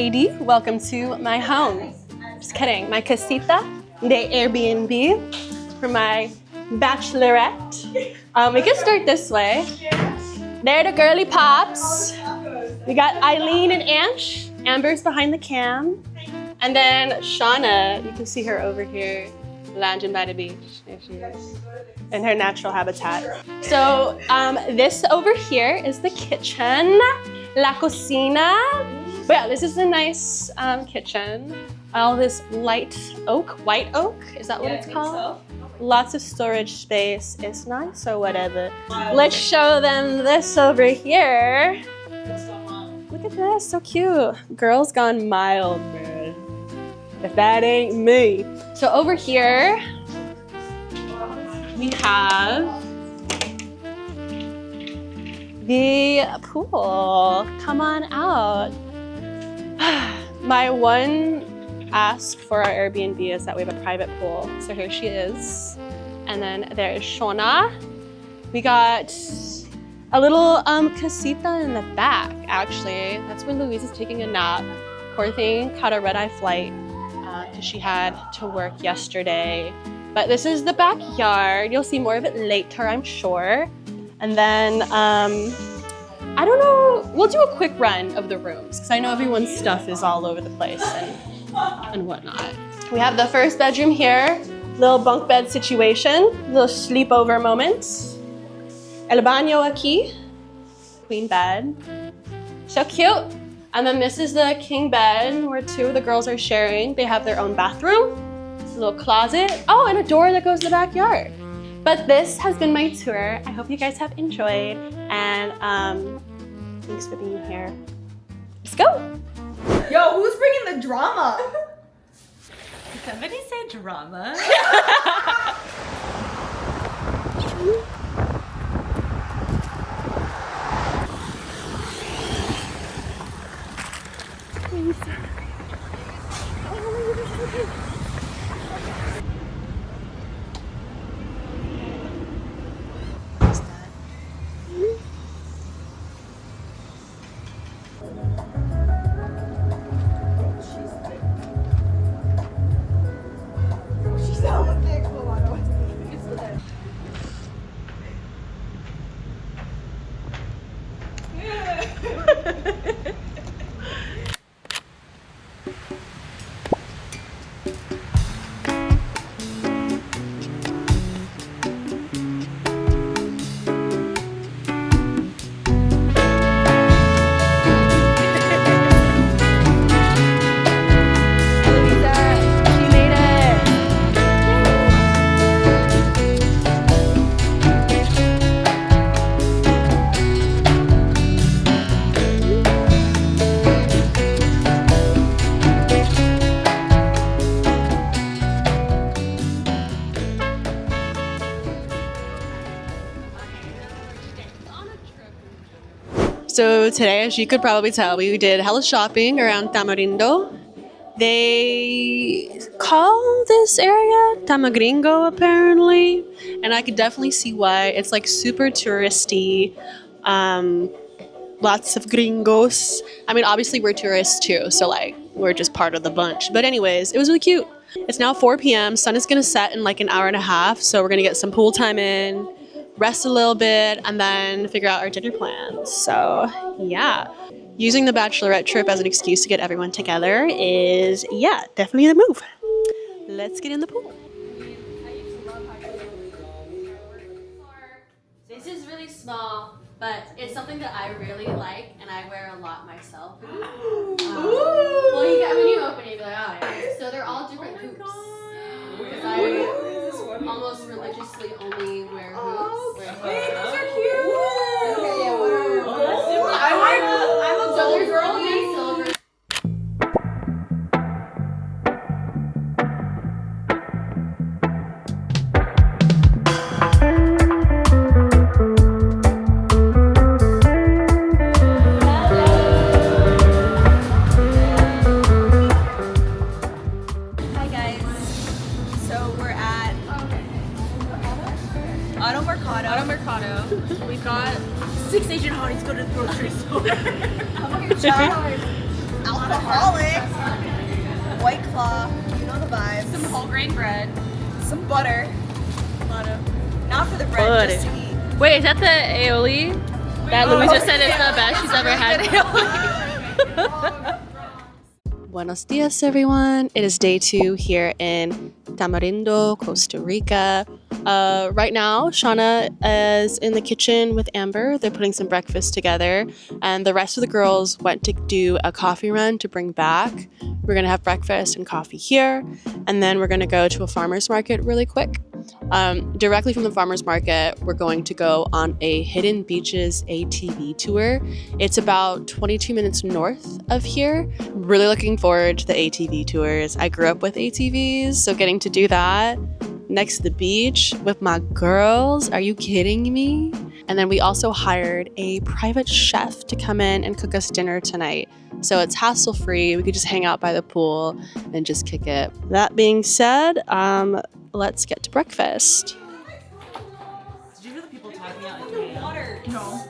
AD. Welcome to my home. Just kidding. My casita de AIRBNB for my bachelorette. We can start this way. There the girly pops. We got Eileen and Ansh. Amber's behind the cam. And then Shauna, you can see her over here, lounging by the beach. There she is, in her natural habitat. So this over here is the kitchen, la cocina. But yeah, this is a nice kitchen. All this white oak, is that what it's called? So. Lots of storage space. It's nice or whatever. Let's show them this over here. Look at this, so cute. Girls gone mild, man. If that ain't me. So over here, we have the pool. Come on out. My one ask for our Airbnb is that we have a private pool. So here she is. And then there's Shona. We got a little casita in the back, actually. That's when Louise is taking a nap. Poor thing, caught a red-eye flight because she had to work yesterday. But this is the backyard. You'll see more of it later, I'm sure. And then, I don't know, we'll do a quick run of the rooms because I know everyone's stuff is all over the place and whatnot. We have the first bedroom here, little bunk bed situation, little sleepover moment. El baño aquí, queen bed. So cute. And then this is the king bed where two of the girls are sharing. They have their own bathroom, a little closet. Oh, and a door that goes to the backyard. But this has been my tour. I hope you guys have enjoyed. And thanks for being here. Let's go. Yo, who's bringing the drama? Did somebody say drama? So today, as you could probably tell, we did hella shopping around Tamarindo. They call this area Tamagringo, apparently, and I could definitely see why. It's like super touristy, lots of gringos. I mean, obviously we're tourists too, so like we're just part of the bunch. But anyways, it was really cute. It's now 4 p.m. Sun is gonna set in like an hour and a half, so we're gonna get some pool time in, rest a little bit, and then figure out our dinner plans. So yeah, using the bachelorette trip as an excuse to get everyone together is, yeah, definitely the move. Let's get in the pool. This is really small, but it's something that I really like and I wear a lot myself. Well, when you open it, you're like, oh yeah. So they're all different hoops. Because I almost religiously only wear hoops. Wait, those are cute! Okay, yeah, whatever. I'm a gold girl in silver. We got 6 Asian hotties go to the grocery store. A lot of alcoholic. White Claw, you know the vibes. Some whole grain bread. Some butter. Not for the bread, Butter. just to eat. Wait, is that the aioli that Louise just said is the best she's ever had? Buenos dias, everyone. It is day 2 here in Tamarindo, Costa Rica. Right now, Shauna is in the kitchen with Amber. They're putting some breakfast together, and the rest of the girls went to do a coffee run to bring back. We're gonna have breakfast and coffee here, and then we're gonna go to a farmer's market really quick. Directly from the farmer's market, we're going to go on a Hidden Beaches ATV tour. It's about 22 minutes north of here. Really looking forward to the ATV tours. I grew up with ATVs, so getting to do that next to the beach with my girls. Are you kidding me? And then we also hired a private chef to come in and cook us dinner tonight. So it's hassle-free. We could just hang out by the pool and just kick it. That being said, let's get to breakfast. Did you hear the people talking out in the water? No.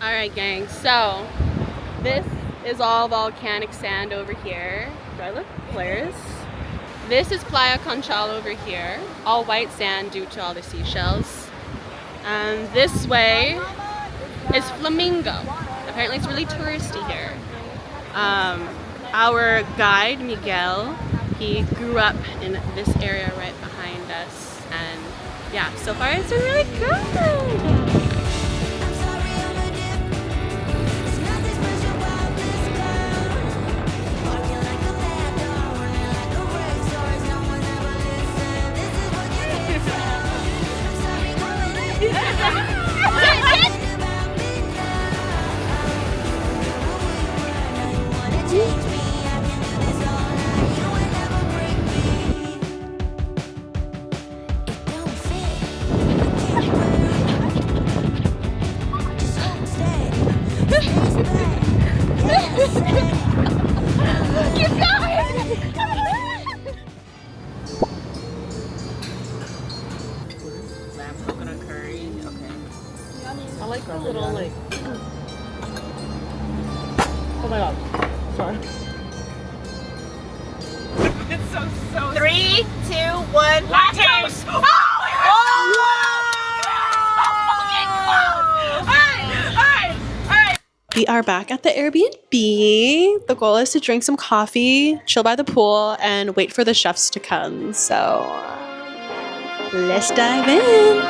All right, gang. So this is all volcanic sand over here. Do I look clear? This is Playa Conchal over here. All white sand due to all the seashells. And this way is Flamingo. Apparently it's really touristy here. Our guide, Miguel, he grew up in this area right behind us. And yeah, so far it's been really good. Lamb coconut curry. Okay. I like the little like. Oh my god. Sorry. It's so 3, 2, 1. lactose. Oh! We are back at the Airbnb. The goal is to drink some coffee, chill by the pool, and wait for the chefs to come. So let's dive in.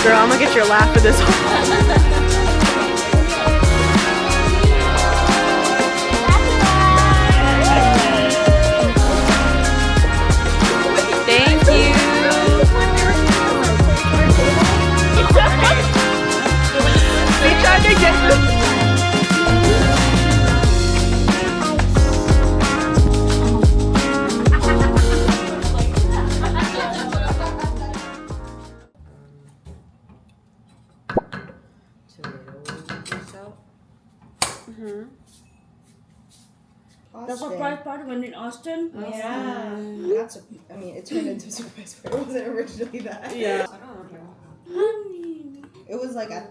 Girl, I'm gonna get your laugh for this one. Thank you. They tried to get you. The surprise party when in Austin? Yeah. That's I mean, it turned into a surprise party. It wasn't originally that. Yeah. It was like I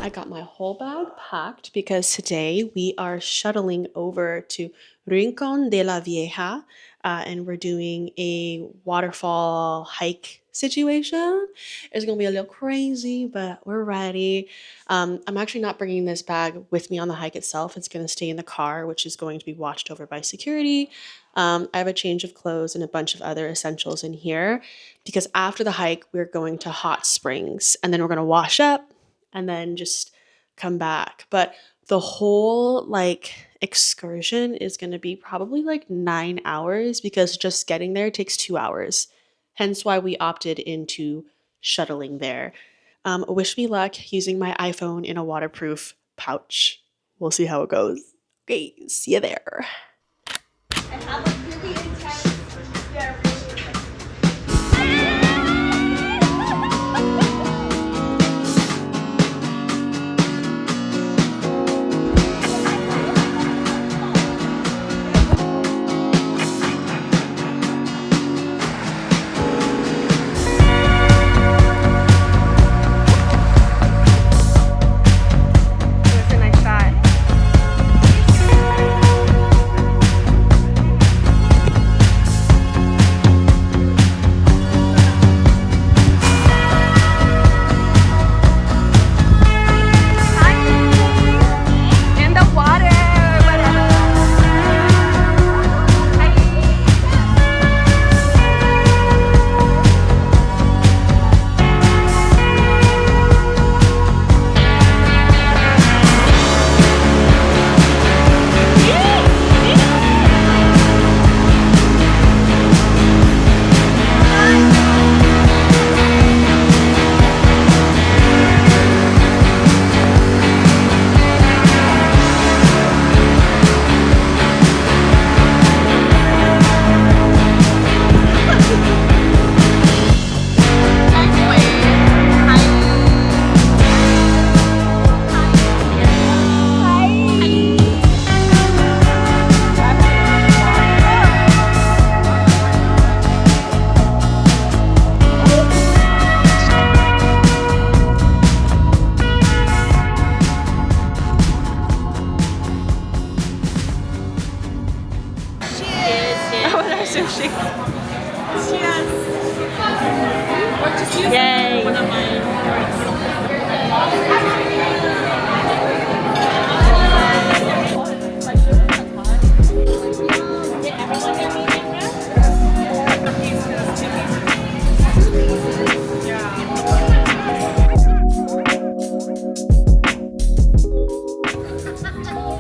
got my whole bag packed because today we are shuttling over to Rincon de la Vieja and we're doing a waterfall hike situation is going to be a little crazy, but we're ready. I'm actually not bringing this bag with me on the hike itself. It's going to stay in the car, which is going to be watched over by security. I have a change of clothes and a bunch of other essentials in here because after the hike, we're going to Hot Springs and then we're going to wash up and then just come back. But the whole excursion is going to be probably 9 hours because just getting there takes 2 hours. Hence why we opted into shuttling there. Wish me luck using my iPhone in a waterproof pouch. We'll see how it goes. Okay, see you there. Sushi. Cheers. Yay. One of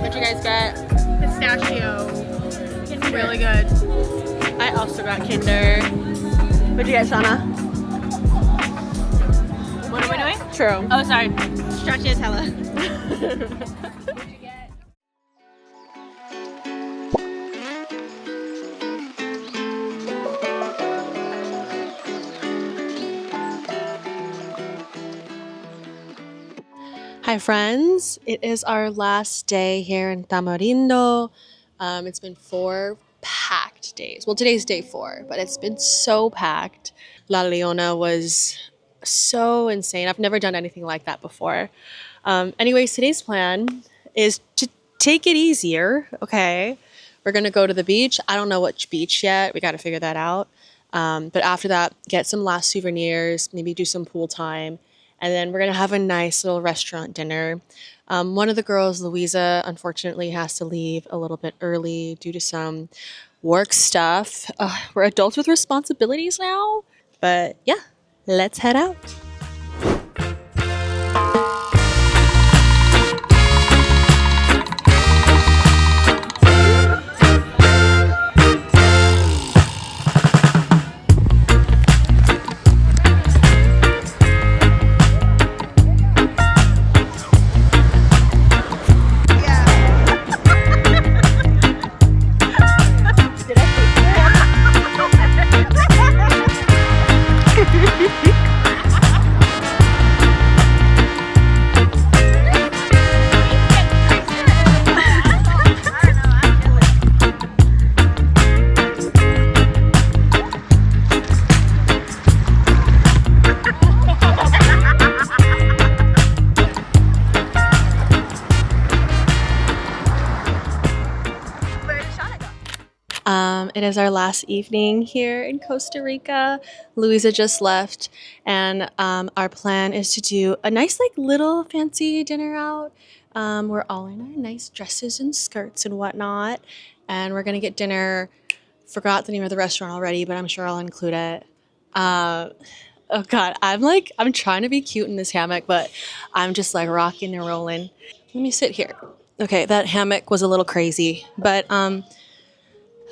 What'd you guys get? Pistachio. It's really good. I also got Kinder. What'd you get, Shauna? What are we doing? True. Oh, sorry. Stretchy as hella. Hi friends, it is our last day here in Tamarindo. It's been 4 packed days. Well, today's day 4, but it's been so packed. La Leona was so insane. I've never done anything like that before. Anyways, today's plan is to take it easier, okay? We're gonna go to the beach. I don't know which beach yet. We gotta figure that out. But after that, get some last souvenirs, maybe do some pool time. And then we're going to have a nice little restaurant dinner. One of the girls, Louisa, unfortunately has to leave a little bit early due to some work stuff. We're adults with responsibilities now. But yeah, let's head out. It is our last evening here in Costa Rica. Louisa just left, and our plan is to do a nice, like, little fancy dinner out. We're all in our nice dresses and skirts and whatnot, and we're gonna get dinner. Forgot the name of the restaurant already, but I'm sure I'll include it. Oh God, I'm trying to be cute in this hammock, but I'm just like rocking and rolling. Let me sit here. Okay, that hammock was a little crazy, but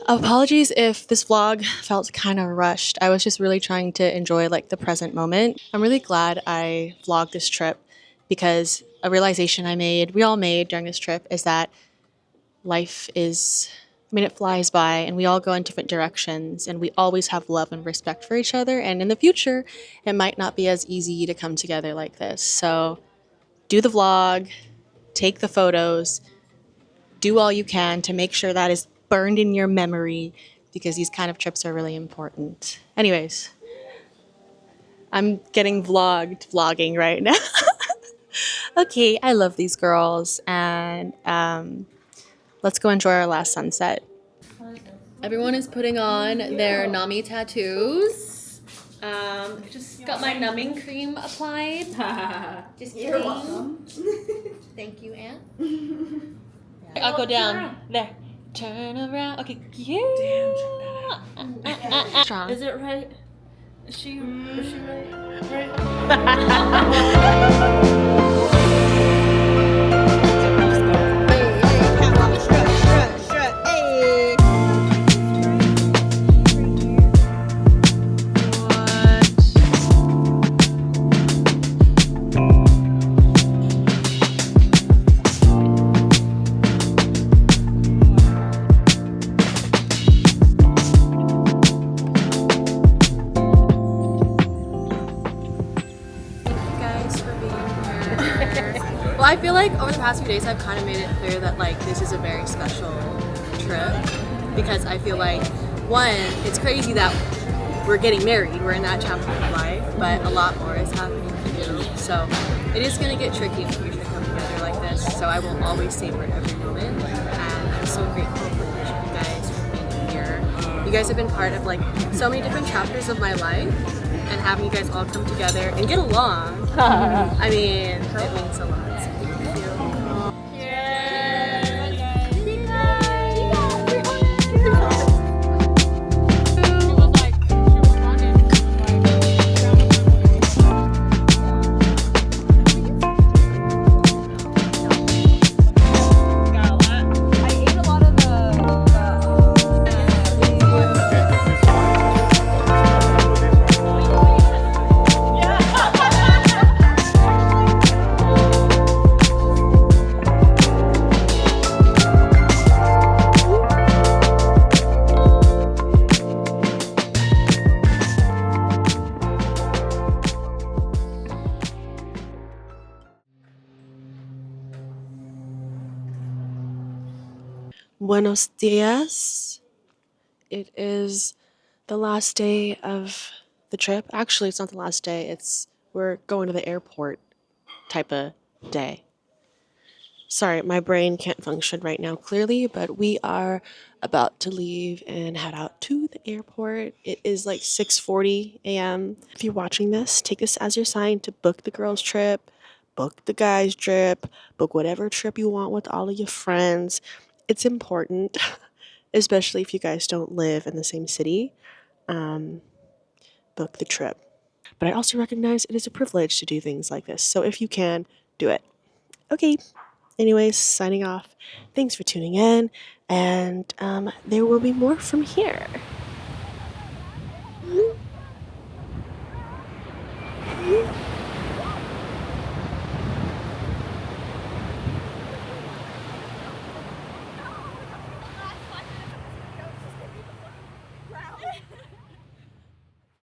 apologies if this vlog felt kind of rushed. I was just really trying to enjoy like the present moment. I'm really glad I vlogged this trip because a realization we all made during this trip is that life is, I mean, it flies by and we all go in different directions and we always have love and respect for each other. And in the future, it might not be as easy to come together like this. So do the vlog, take the photos, do all you can to make sure that is burned in your memory because these kind of trips are really important. Anyways, I'm getting vlogging right now. Okay, I love these girls and let's go enjoy our last sunset. Everyone is putting on their Nami tattoos. Just got my numbing cream applied. Just kidding. You're welcome. Thank you, Aunt. I'll go down. There. Turn around. Okay, yeah. Strong. Is it right? Is she right? Well, I feel like over the past few days I've kind of made it clear that like this is a very special trip because I feel like, one, it's crazy that we're getting married, we're in that chapter of life, but a lot more is happening to do. So it is going to get tricky in the future to come together like this, so I will always savor every moment, and I'm so grateful for you guys for being here. You guys have been part of like so many different chapters of my life, and having you guys all come together and get along, I mean, it means a lot. So thank you. Buenos dias. It is the last day of the trip. Actually, it's not the last day. We're going to the airport type of day. Sorry, my brain can't function right now clearly, but we are about to leave and head out to the airport. It is like 6:40 a.m. If you're watching this, take this as your sign to book the girls' trip, book the guys' trip, book whatever trip you want with all of your friends. It's important, especially if you guys don't live in the same city. Book the trip. But I also recognize it is a privilege to do things like this. So if you can, do it. Okay. Anyways, signing off. Thanks for tuning in. And there will be more from here.